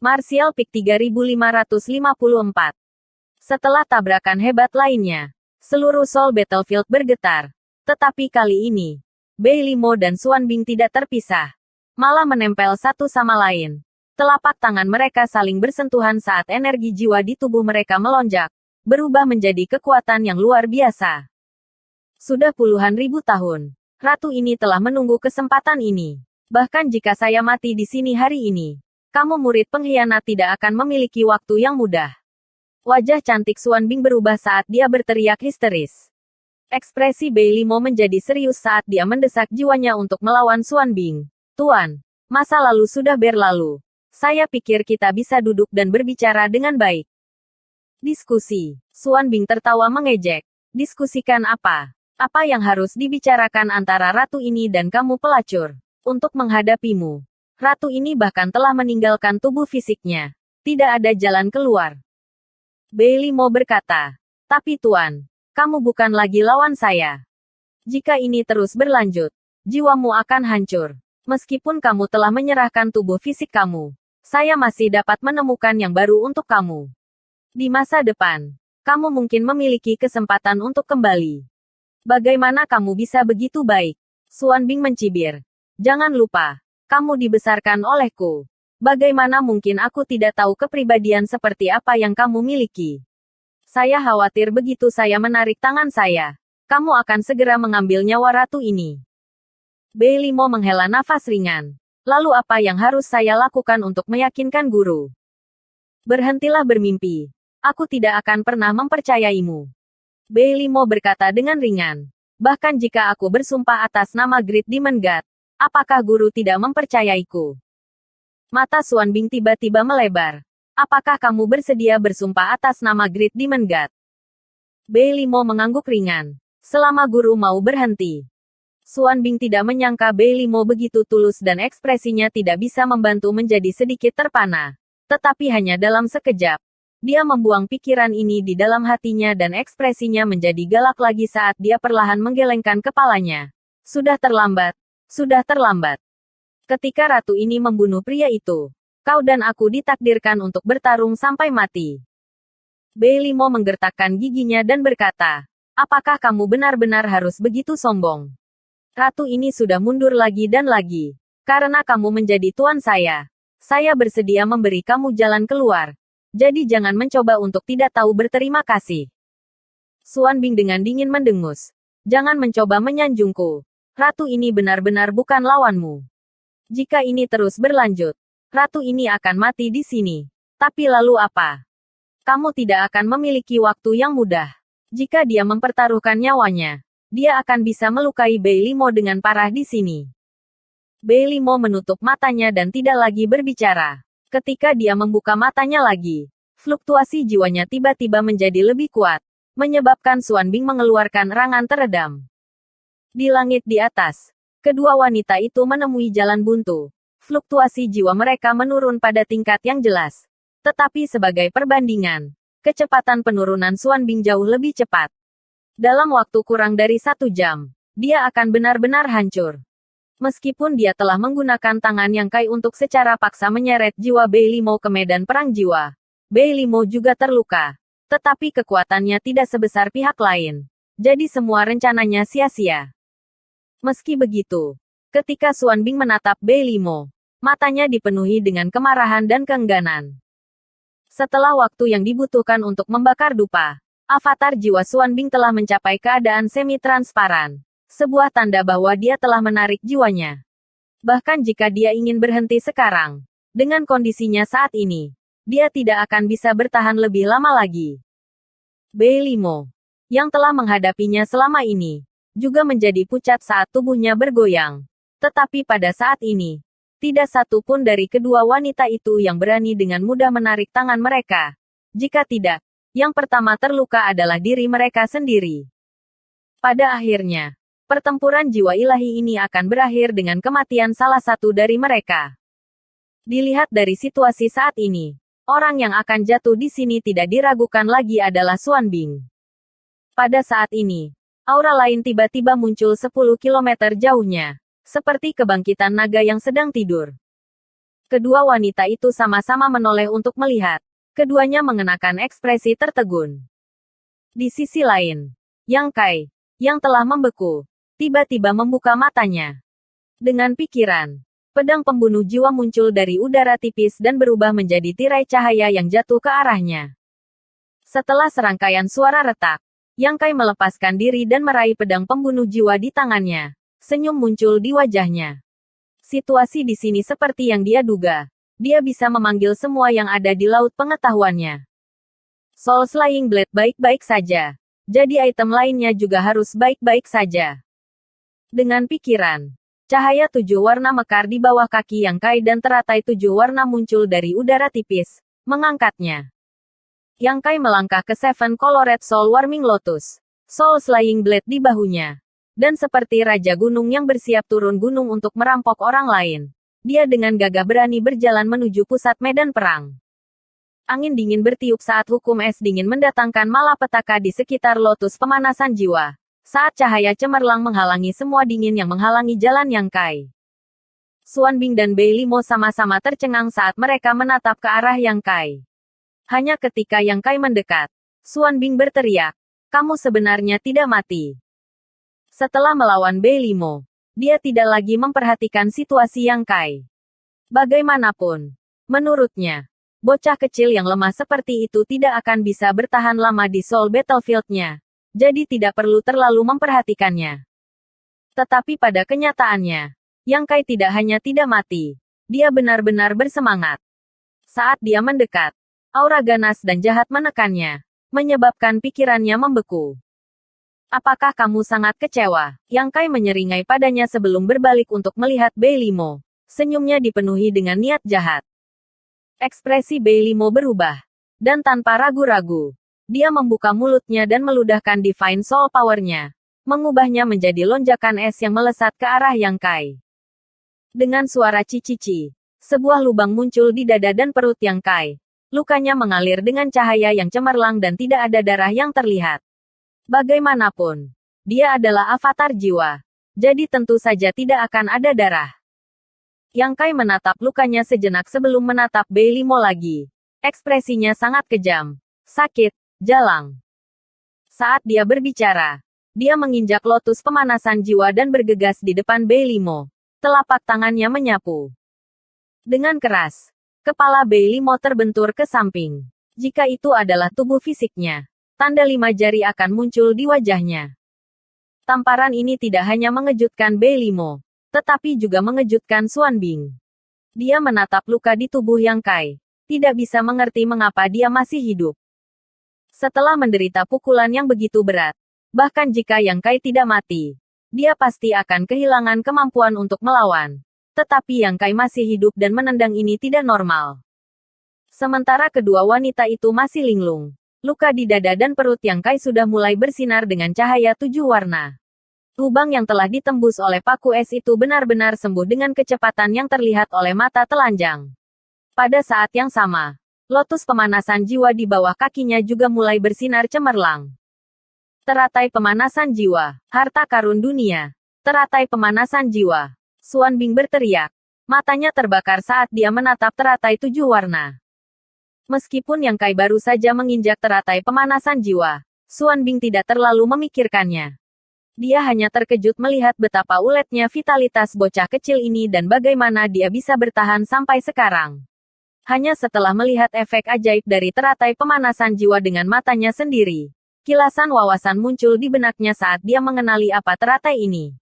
Martial Peak 3554. Setelah tabrakan hebat lainnya, seluruh Soul Battlefield bergetar. Tetapi kali ini, Bei Limo dan Xuan Bing tidak terpisah, malah menempel satu sama lain. Telapak tangan mereka saling bersentuhan saat energi jiwa di tubuh mereka melonjak, berubah menjadi kekuatan yang luar biasa. Sudah puluhan ribu tahun, ratu ini telah menunggu kesempatan ini. Bahkan jika saya mati di sini hari ini, kamu murid pengkhianat tidak akan memiliki waktu yang mudah. Wajah cantik Xuan Bing berubah saat dia berteriak histeris. Ekspresi Bei Limo menjadi serius saat dia mendesak jiwanya untuk melawan Xuan Bing. Tuan, masa lalu sudah berlalu. Saya pikir kita bisa duduk dan berbicara dengan baik. Diskusi. Xuan Bing tertawa mengejek. Diskusikan apa? Apa yang harus dibicarakan antara ratu ini dan kamu pelacur? Untuk menghadapimu, ratu ini bahkan telah meninggalkan tubuh fisiknya. Tidak ada jalan keluar. Bei Limo berkata, tapi tuan, kamu bukan lagi lawan saya. Jika ini terus berlanjut, jiwamu akan hancur. Meskipun kamu telah menyerahkan tubuh fisik kamu, saya masih dapat menemukan yang baru untuk kamu. Di masa depan, kamu mungkin memiliki kesempatan untuk kembali. Bagaimana kamu bisa begitu baik? Xuan Bing mencibir. Jangan lupa, kamu dibesarkan olehku. Bagaimana mungkin aku tidak tahu kepribadian seperti apa yang kamu miliki? Saya khawatir begitu saya menarik tangan saya, kamu akan segera mengambil nyawa ratu ini. Bei Limo menghela nafas ringan. Lalu apa yang harus saya lakukan untuk meyakinkan guru? Berhentilah bermimpi. Aku tidak akan pernah mempercayaimu. Bei Limo berkata dengan ringan. Bahkan jika aku bersumpah atas nama Great Demon God, apakah guru tidak mempercayaiku? Mata Xuan Bing tiba-tiba melebar. Apakah kamu bersedia bersumpah atas nama Great Demon God? Bei Limo mengangguk ringan. Selama guru mau berhenti. Xuan Bing tidak menyangka Bei Limo begitu tulus dan ekspresinya tidak bisa membantu menjadi sedikit terpana. Tetapi hanya dalam sekejap. Dia membuang pikiran ini di dalam hatinya dan ekspresinya menjadi galak lagi saat dia perlahan menggelengkan kepalanya. Sudah terlambat. Sudah terlambat. Ketika ratu ini membunuh pria itu, kau dan aku ditakdirkan untuk bertarung sampai mati. Bei Limo menggertakkan giginya dan berkata, apakah kamu benar-benar harus begitu sombong? Ratu ini sudah mundur lagi dan lagi. Karena kamu menjadi tuan saya. Saya bersedia memberi kamu jalan keluar. Jadi jangan mencoba untuk tidak tahu berterima kasih. Xuan Bing dengan dingin mendengus. Jangan mencoba menyanjungku. Ratu ini benar-benar bukan lawanmu. Jika ini terus berlanjut, ratu ini akan mati di sini. Tapi lalu apa? Kamu tidak akan memiliki waktu yang mudah. Jika dia mempertaruhkan nyawanya, dia akan bisa melukai Bei Limo dengan parah di sini. Bei Limo menutup matanya dan tidak lagi berbicara. Ketika dia membuka matanya lagi, fluktuasi jiwanya tiba-tiba menjadi lebih kuat, menyebabkan Xuan Bing mengeluarkan rangan teredam. Di langit di atas, kedua wanita itu menemui jalan buntu. Fluktuasi jiwa mereka menurun pada tingkat yang jelas. Tetapi sebagai perbandingan, kecepatan penurunan Xuan Bing jauh lebih cepat. Dalam waktu kurang dari 1 jam, dia akan benar-benar hancur. Meskipun dia telah menggunakan tangan yang kai untuk secara paksa menyeret jiwa Bei Limo ke medan perang jiwa, Bei Limo juga terluka. Tetapi kekuatannya tidak sebesar pihak lain. Jadi semua rencananya sia-sia. Meski begitu, ketika Xuan Bing menatap Bei Limo, matanya dipenuhi dengan kemarahan dan keengganan. Setelah waktu yang dibutuhkan untuk membakar dupa, avatar jiwa Xuan Bing telah mencapai keadaan semi-transparan. Sebuah tanda bahwa dia telah menarik jiwanya. Bahkan jika dia ingin berhenti sekarang, dengan kondisinya saat ini, dia tidak akan bisa bertahan lebih lama lagi. Bei Limo, yang telah menghadapinya selama ini, juga menjadi pucat saat tubuhnya bergoyang. Tetapi pada saat ini, tidak satu pun dari kedua wanita itu yang berani dengan mudah menarik tangan mereka. Jika tidak, yang pertama terluka adalah diri mereka sendiri. Pada akhirnya, pertempuran jiwa ilahi ini akan berakhir dengan kematian salah satu dari mereka. Dilihat dari situasi saat ini, orang yang akan jatuh di sini tidak diragukan lagi adalah Xuan Bing. Pada saat ini, aura lain tiba-tiba muncul 10 km jauhnya, seperti kebangkitan naga yang sedang tidur. Kedua wanita itu sama-sama menoleh untuk melihat. Keduanya mengenakan ekspresi tertegun. Di sisi lain, Yang Kai, yang telah membeku, tiba-tiba membuka matanya. Dengan pikiran, pedang pembunuh jiwa muncul dari udara tipis dan berubah menjadi tirai cahaya yang jatuh ke arahnya. Setelah serangkaian suara retak, Yang Kai melepaskan diri dan meraih pedang pembunuh jiwa di tangannya. Senyum muncul di wajahnya. Situasi di sini seperti yang dia duga. Dia bisa memanggil semua yang ada di laut pengetahuannya. Soul Slaying Blade baik-baik saja. Jadi item lainnya juga harus baik-baik saja. Dengan pikiran, cahaya 7 warna mekar di bawah kaki Yang Kai dan teratai 7 warna muncul dari udara tipis, mengangkatnya. Yang Kai melangkah ke Seven Colored Soul Warming Lotus, Soul Slaying Blade di bahunya. Dan seperti Raja Gunung yang bersiap turun gunung untuk merampok orang lain, dia dengan gagah berani berjalan menuju pusat medan perang. Angin dingin bertiup saat hukum es dingin mendatangkan malapetaka di sekitar lotus pemanasan jiwa. Saat cahaya cemerlang menghalangi semua dingin yang menghalangi jalan Yang Kai. Xuanbing dan Bei Limo sama-sama tercengang saat mereka menatap ke arah Yang Kai. Hanya ketika Yang Kai mendekat, Xuanbing berteriak, "Kamu sebenarnya tidak mati." Setelah melawan Bei Limo, dia tidak lagi memperhatikan situasi Yang Kai. Bagaimanapun, menurutnya, bocah kecil yang lemah seperti itu tidak akan bisa bertahan lama di Soul Battlefield-nya, jadi tidak perlu terlalu memperhatikannya. Tetapi pada kenyataannya, Yang Kai tidak hanya tidak mati, dia benar-benar bersemangat. Saat dia mendekat, aura ganas dan jahat menekannya, menyebabkan pikirannya membeku. "Apakah kamu sangat kecewa?" Yang Kai menyeringai padanya sebelum berbalik untuk melihat Bei Limo. Senyumnya dipenuhi dengan niat jahat. Ekspresi Bei Limo berubah. Dan tanpa ragu-ragu, dia membuka mulutnya dan meludahkan Divine Soul Power-nya, mengubahnya menjadi lonjakan es yang melesat ke arah Yang Kai. Dengan suara cici-cici, sebuah lubang muncul di dada dan perut Yang Kai. Lukanya mengalir dengan cahaya yang cemerlang dan tidak ada darah yang terlihat. Bagaimanapun, dia adalah avatar jiwa. Jadi tentu saja tidak akan ada darah. Yang Kai menatap lukanya sejenak sebelum menatap Bei Limo lagi. Ekspresinya sangat kejam, sakit, jalang. Saat dia berbicara, dia menginjak lotus pemanasan jiwa dan bergegas di depan Bei Limo. Telapak tangannya menyapu. Dengan keras, kepala Bei Limo terbentur ke samping. Jika itu adalah tubuh fisiknya, tanda 5 jari akan muncul di wajahnya. Tamparan ini tidak hanya mengejutkan Bei Limo, tetapi juga mengejutkan Xuanbing. Dia menatap luka di tubuh Yang Kai, tidak bisa mengerti mengapa dia masih hidup. Setelah menderita pukulan yang begitu berat, bahkan jika Yang Kai tidak mati, dia pasti akan kehilangan kemampuan untuk melawan. Tetapi Yang Kai masih hidup dan menendang ini tidak normal. Sementara kedua wanita itu masih linglung. Luka di dada dan perut Yang Kai sudah mulai bersinar dengan cahaya 7 warna. Lubang yang telah ditembus oleh paku es itu benar-benar sembuh dengan kecepatan yang terlihat oleh mata telanjang. Pada saat yang sama, lotus pemanasan jiwa di bawah kakinya juga mulai bersinar cemerlang. Teratai pemanasan jiwa, harta karun dunia. Teratai pemanasan jiwa. Xuanbing berteriak. Matanya terbakar saat dia menatap teratai 7 warna. Meskipun Yang Kai baru saja menginjak teratai pemanasan jiwa, Xuanbing tidak terlalu memikirkannya. Dia hanya terkejut melihat betapa uletnya vitalitas bocah kecil ini dan bagaimana dia bisa bertahan sampai sekarang. Hanya setelah melihat efek ajaib dari teratai pemanasan jiwa dengan matanya sendiri, kilasan wawasan muncul di benaknya saat dia mengenali apa teratai ini.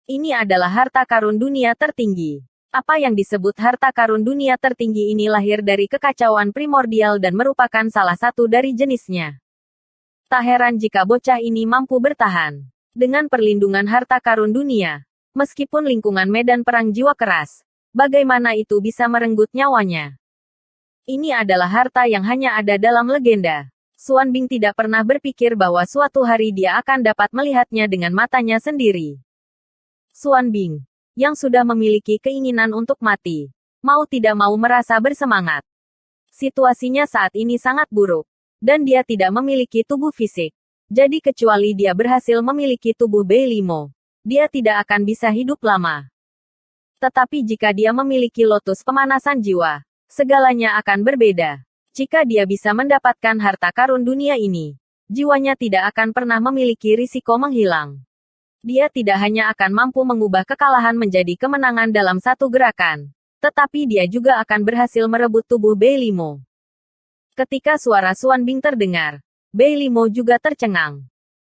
Ini adalah harta karun dunia tertinggi. Apa yang disebut harta karun dunia tertinggi ini lahir dari kekacauan primordial dan merupakan salah satu dari jenisnya. Tak heran jika bocah ini mampu bertahan dengan perlindungan harta karun dunia. Meskipun lingkungan medan perang jiwa keras, bagaimana itu bisa merenggut nyawanya? Ini adalah harta yang hanya ada dalam legenda. Xuanbing tidak pernah berpikir bahwa suatu hari dia akan dapat melihatnya dengan matanya sendiri. Xuanbing, yang sudah memiliki keinginan untuk mati, mau tidak mau merasa bersemangat. Situasinya saat ini sangat buruk, dan dia tidak memiliki tubuh fisik. Jadi kecuali dia berhasil memiliki tubuh Bei Limo, dia tidak akan bisa hidup lama. Tetapi jika dia memiliki lotus pemanasan jiwa, segalanya akan berbeda. Jika dia bisa mendapatkan harta karun dunia ini, jiwanya tidak akan pernah memiliki risiko menghilang. Dia tidak hanya akan mampu mengubah kekalahan menjadi kemenangan dalam satu gerakan, tetapi dia juga akan berhasil merebut tubuh Bei Limo. Ketika suara Xuan Bing terdengar, Bei Limo juga tercengang.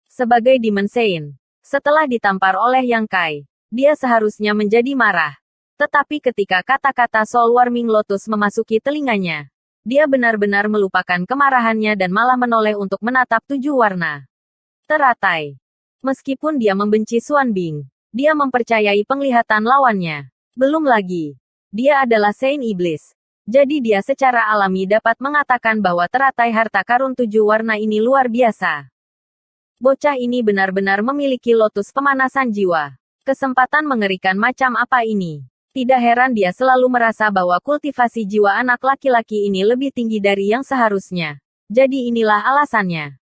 Sebagai Demon Saint, setelah ditampar oleh Yang Kai, dia seharusnya menjadi marah. Tetapi ketika kata-kata Soul Warming Lotus memasuki telinganya, dia benar-benar melupakan kemarahannya dan malah menoleh untuk menatap 7 warna. Teratai. Meskipun dia membenci Xuan Bing, dia mempercayai penglihatan lawannya. Belum lagi, dia adalah Saint Iblis. Jadi dia secara alami dapat mengatakan bahwa teratai harta karun 7 warna ini luar biasa. Bocah ini benar-benar memiliki lotus pemanasan jiwa. Kesempatan mengerikan macam apa ini? Tidak heran dia selalu merasa bahwa kultivasi jiwa anak laki-laki ini lebih tinggi dari yang seharusnya. Jadi inilah alasannya.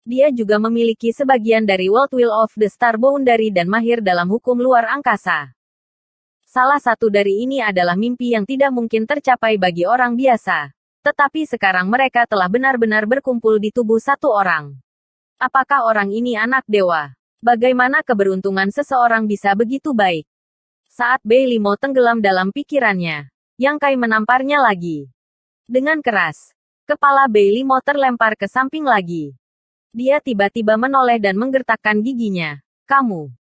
Dia juga memiliki sebagian dari World Will of the Star Boundary dan mahir dalam hukum luar angkasa. Salah satu dari ini adalah mimpi yang tidak mungkin tercapai bagi orang biasa. Tetapi sekarang mereka telah benar-benar berkumpul di tubuh satu orang. Apakah orang ini anak dewa? Bagaimana keberuntungan seseorang bisa begitu baik? Saat Bei Limo tenggelam dalam pikirannya, Yang Kai menamparnya lagi. Dengan keras, kepala Bei Limo terlempar ke samping lagi. Dia tiba-tiba menoleh dan menggertakkan giginya. Kamu.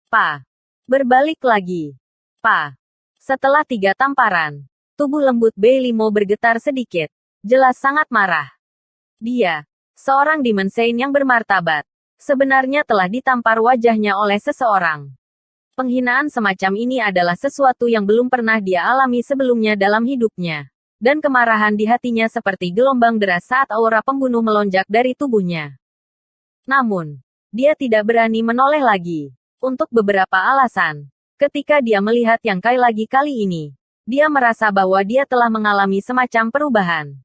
Pa. Berbalik lagi. Pa. Setelah 3 tamparan, tubuh lembut Bei Limo bergetar sedikit. Jelas sangat marah. Dia, seorang Demon Saint yang bermartabat, sebenarnya telah ditampar wajahnya oleh seseorang. Penghinaan semacam ini adalah sesuatu yang belum pernah dia alami sebelumnya dalam hidupnya. Dan kemarahan di hatinya seperti gelombang deras saat aura pembunuh melonjak dari tubuhnya. Namun, dia tidak berani menoleh lagi. Untuk beberapa alasan. Ketika dia melihat Yang Kai lagi kali ini, dia merasa bahwa dia telah mengalami semacam perubahan.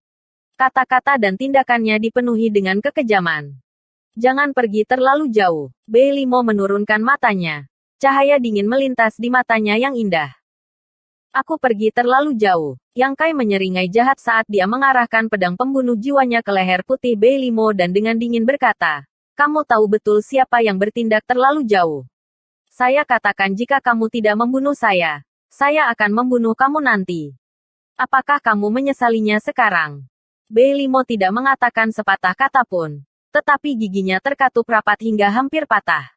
Kata-kata dan tindakannya dipenuhi dengan kekejaman. Jangan pergi terlalu jauh. Bei Limo menurunkan matanya. Cahaya dingin melintas di matanya yang indah. Aku pergi terlalu jauh. Yang Kai menyeringai jahat saat dia mengarahkan pedang pembunuh jiwanya ke leher putih Bei Limo dan dengan dingin berkata, kamu tahu betul siapa yang bertindak terlalu jauh. Saya katakan jika kamu tidak membunuh saya akan membunuh kamu nanti. Apakah kamu menyesalinya sekarang? Bei Limo tidak mengatakan sepatah kata pun, tetapi giginya terkatup rapat hingga hampir patah.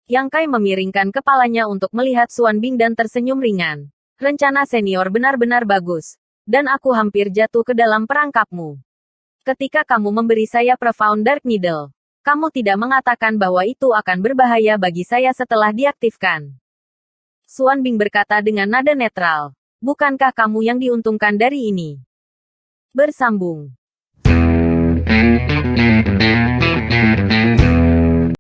Yang Kai memiringkan kepalanya untuk melihat Xuan Bing dan tersenyum ringan. Rencana senior benar-benar bagus. Dan aku hampir jatuh ke dalam perangkapmu. Ketika kamu memberi saya Profound Dark Needle, kamu tidak mengatakan bahwa itu akan berbahaya bagi saya setelah diaktifkan. Xuan Bing berkata dengan nada netral. Bukankah kamu yang diuntungkan dari ini? Bersambung.